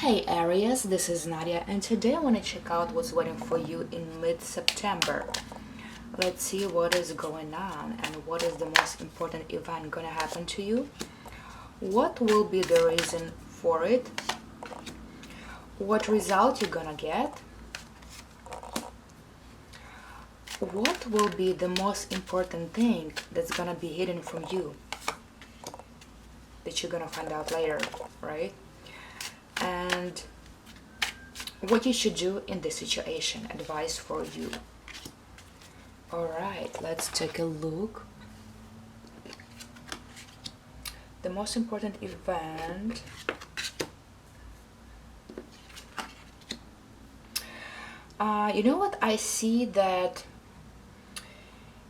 Hey Aries, this is Nadia, and today I want to check out what's waiting for you in mid-September. Let's see what is going on and what is the most important event gonna happen to you. What will be the reason for it? What result you're gonna get? What will be the most important thing that's gonna be hidden from you that you're gonna find out later, right? And what you should do in this situation, advice for you. Alright, let's take a look. The most important event. You know what? I see that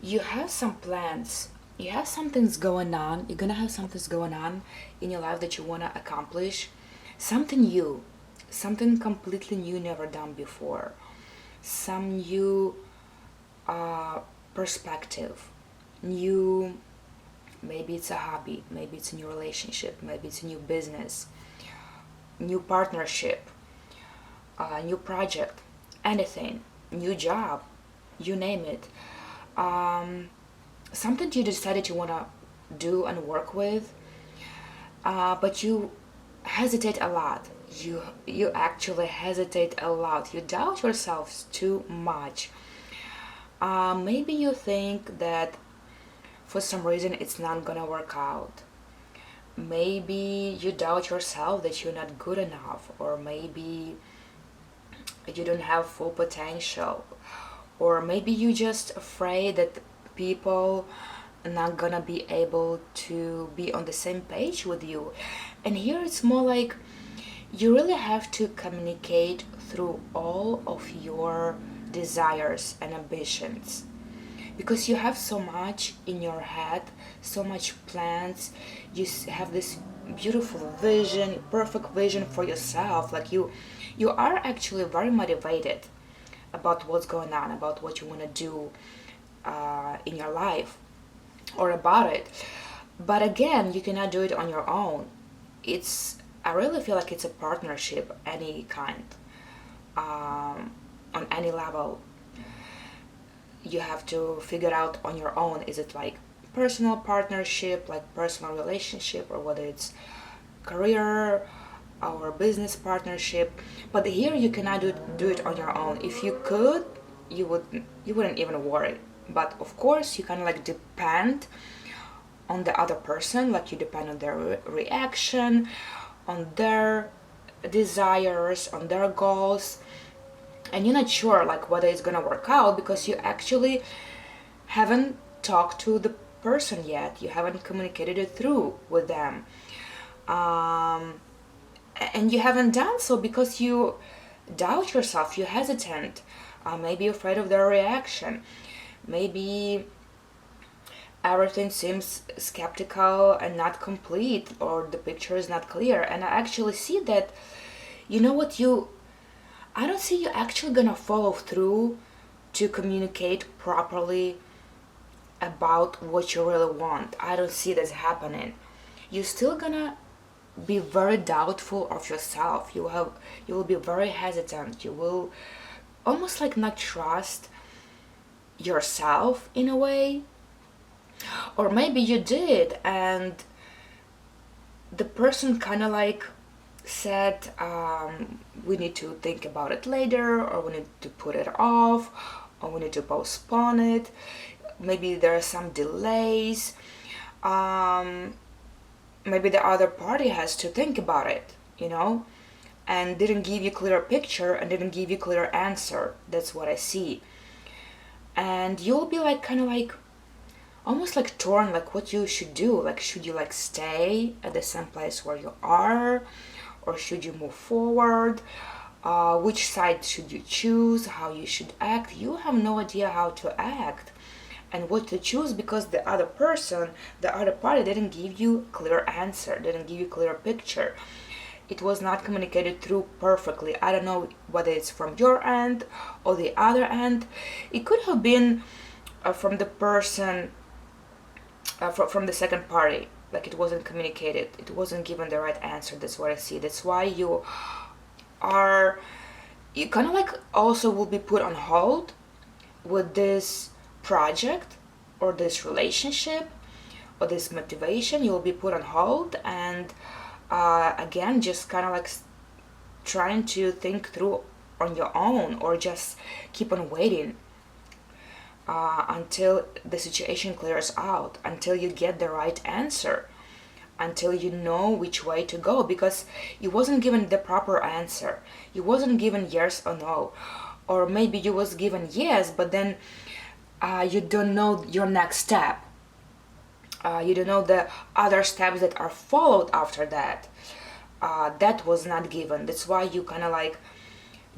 you have some plans. You have some things going on. You're gonna have some things going on in your life that you wanna accomplish. Something new. Something completely new, never done before. Some new perspective. New, maybe it's a hobby, maybe it's a new relationship, maybe it's a new business, new partnership, new project, anything, new job, you name it. Something you decided you want to do and work with, but you hesitate a lot. You actually hesitate a lot. You doubt yourselves too much. Maybe you think that for some reason it's not gonna work out. Maybe you doubt yourself that you're not good enough, or maybe you don't have full potential, or maybe you're just afraid that people are not gonna be able to be on the same page with you. And here it's more like you really have to communicate through all of your desires and ambitions, because you have so much in your head, so much plans. You have this beautiful vision, perfect vision for yourself. Like you are actually very motivated about what's going on, about what you want to do in your life or about it. But again, you cannot do it on your own. I really feel like it's a partnership, any kind, on any level. You have to figure out on your own. Is it like personal partnership, like personal relationship, or whether it's career or business partnership? But here you cannot do it on your own. If you could, you wouldn't even worry. But of course you kind of like depend on the other person, like you depend on their reaction, on their desires, on their goals, and you're not sure like whether it's gonna work out because you actually haven't talked to the person yet. You haven't communicated it through with them, and you haven't done so because you doubt yourself. You're hesitant. Maybe you're afraid of their reaction. Maybe everything seems skeptical and not complete, or the picture is not clear. And I actually see that, you know what, I don't see you actually gonna follow through to communicate properly about what you really want. I don't see this happening. You're still gonna be very doubtful of yourself. You will be very hesitant. You will almost like not trust yourself in a way. Or maybe you did, and the person kind of like said, we need to think about it later, or we need to put it off, or we need to postpone it. Maybe there are some delays. Maybe the other party has to think about it, and didn't give you clear picture and didn't give you clear answer. That's what I see. And you'll be like kind of like almost like torn, like what you should do. Like, should you like stay at the same place where you are, or should you move forward? Which side should you choose? How you should act? You have no idea how to act and what to choose, because the other person, the other party didn't give you clear answer, didn't give you clear picture. It was not communicated through perfectly. I don't know whether it's from your end or the other end. It could have been from the person, from the second party. Like, it wasn't communicated, it wasn't given the right answer. That's what I see. That's why you are, you kind of like also will be put on hold with this project or this relationship or this motivation. You will be put on hold, and again, just kind of like trying to think through on your own, or just keep on waiting until the situation clears out, until you get the right answer, until you know which way to go, because you wasn't given the proper answer. You wasn't given yes or no, or maybe you was given yes, but then you don't know your next step. You don't know the other steps that are followed after that. That was not given. That's why you kind of like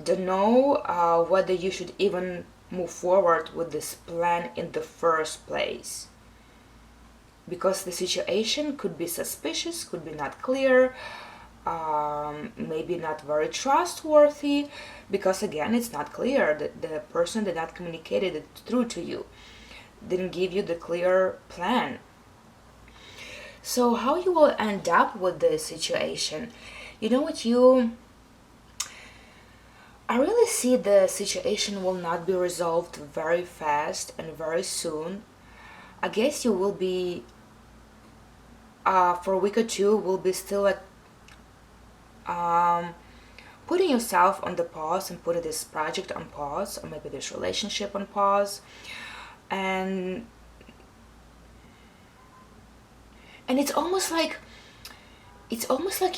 don't know whether you should even move forward with this plan in the first place, because the situation could be suspicious, could be not clear, maybe not very trustworthy, because again, it's not clear. The person did not communicate it through to you, didn't give you the clear plan. So how you will end up with this situation? You know what, I really see the situation will not be resolved very fast and very soon. I guess you will be, for a week or two, will be still like putting yourself on the pause and putting this project on pause, or maybe this relationship on pause. And it's almost like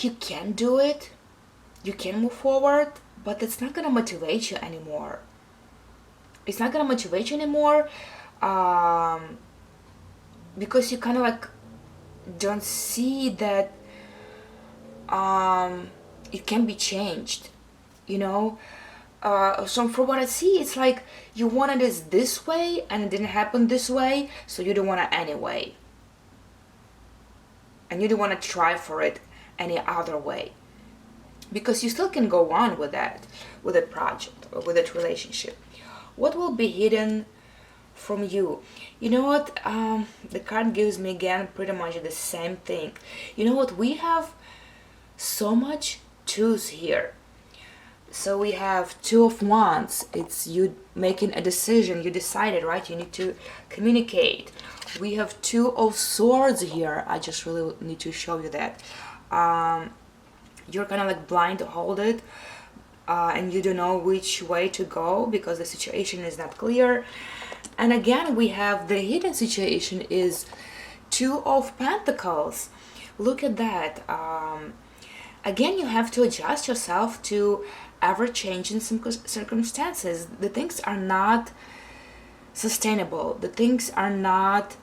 you can do it, you can move forward, but it's not gonna motivate you anymore. It's not gonna motivate you anymore, because you kind of like don't see that it can be changed, you know. So from what I see, it's like you wanted this way and it didn't happen this way, so you don't want it anyway, and you don't want to try for it any other way, because you still can go on with that project or with that relationship. What will be hidden from you? You know what, the card gives me again pretty much the same thing. You know what, we have so much twos here. So we have Two of Wands. It's you making a decision. You decided, right? You need to communicate. We have Two of Swords here. I just really need to show you that. You're kind of like blind to hold it, and you don't know which way to go because the situation is not clear. And again, we have the hidden situation is Two of Pentacles. Look at that. Again, you have to adjust yourself to ever-changing circumstances. The things are not sustainable. The things are not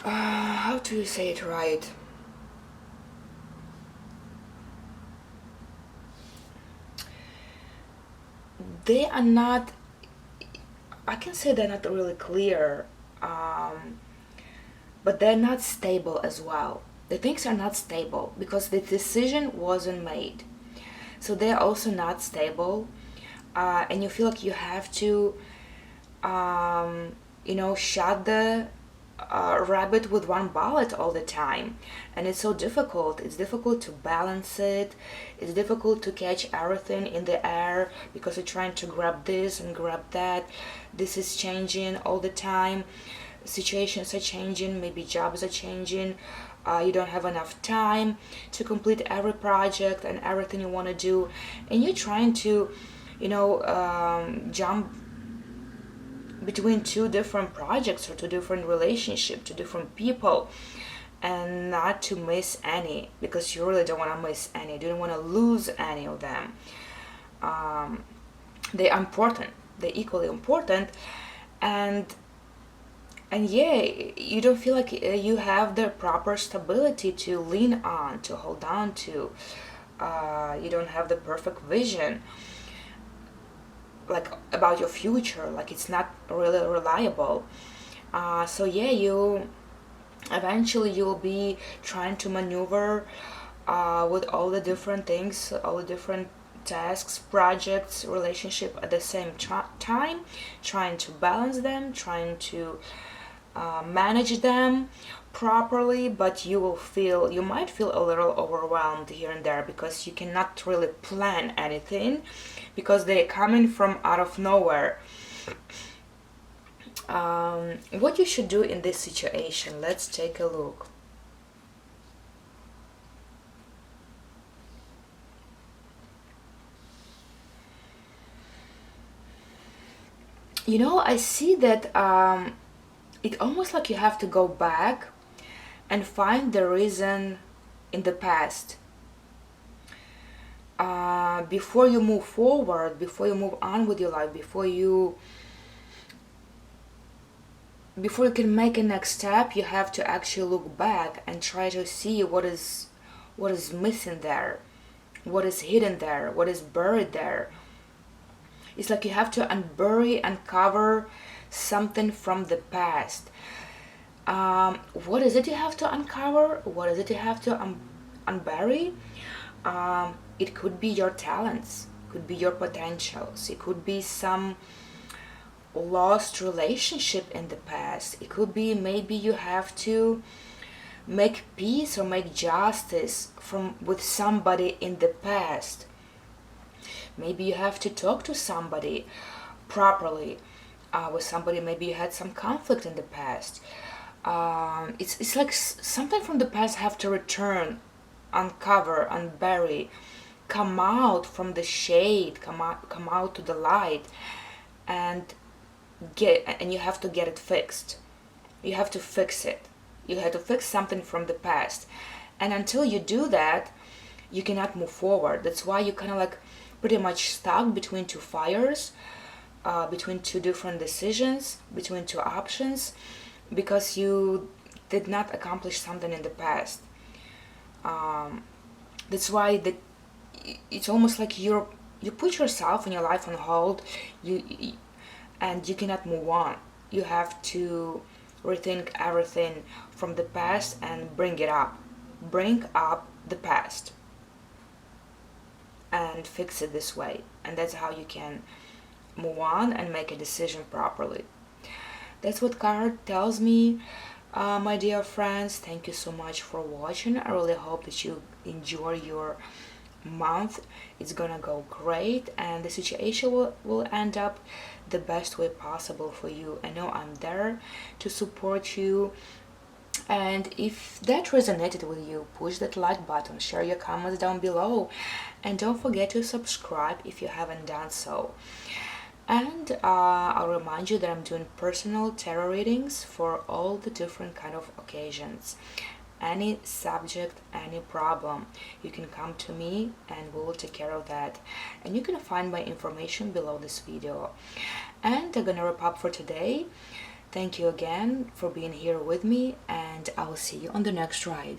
how do you say it right? They are not, I can say they're not really clear, but they're not stable as well. The things are not stable because the decision wasn't made. So they're also not stable, and you feel like you have to, shot the rabbit with one bullet all the time, and it's so difficult. It's difficult to balance it. It's difficult to catch everything in the air because you're trying to grab this and grab that. This is changing all the time. Situations are changing. Maybe jobs are changing. You don't have enough time to complete every project and everything you want to do, and you're trying to, jump between two different projects or two different relationships, two different people, and not to miss any, because you really don't want to miss any. You don't want to lose any of them. They are important. They're equally important, and yeah, you don't feel like you have the proper stability to lean on, to hold on to. You don't have the perfect vision, like about your future. Like it's not really reliable. So yeah, you eventually you'll be trying to maneuver with all the different things, all the different tasks, projects, relationship at the same time, trying to balance them, trying to manage them properly, but you might feel a little overwhelmed here and there because you cannot really plan anything because they're coming from out of nowhere. What you should do in this situation, let's take a look. I see that it almost like you have to go back and find the reason in the past. Before you move forward, before you move on with your life, before you can make a next step, you have to actually look back and try to see what is missing there, what is hidden there, what is buried there. It's like you have to uncover something from the past. What is it you have to uncover? What is it you have to unbury? It could be your talents, could be your potentials, it could be some lost relationship in the past. It could be maybe you have to make peace or make justice with somebody in the past. Maybe you have to talk to somebody properly. With somebody maybe you had some conflict in the past. It's like something from the past have to return, uncover, unbury, come out from the shade, come out to the light, and you have to get it fixed. You have to fix it. You have to fix something from the past, and until you do that, you cannot move forward. That's why you kind of like pretty much stuck between two fires, between two different decisions, between two options, because you did not accomplish something in the past. That's why it's almost like you put yourself and your life on hold, and you cannot move on. You have to rethink everything from the past and bring up the past and fix it this way, and that's how you can move on and make a decision properly. That's what card tells me. My dear friends, thank you so much for watching. I really hope that you enjoy your month. It's gonna go great, and the situation will end up the best way possible for you. I know I'm there to support you, and if that resonated with you, push that like button, share your comments down below, and don't forget to subscribe if you haven't done so. And I'll remind you that I'm doing personal tarot readings for all the different kind of occasions. Any subject, any problem, you can come to me and we will take care of that. And you can find my information below this video. And I'm gonna wrap up for today. Thank you again for being here with me, and I will see you on the next ride.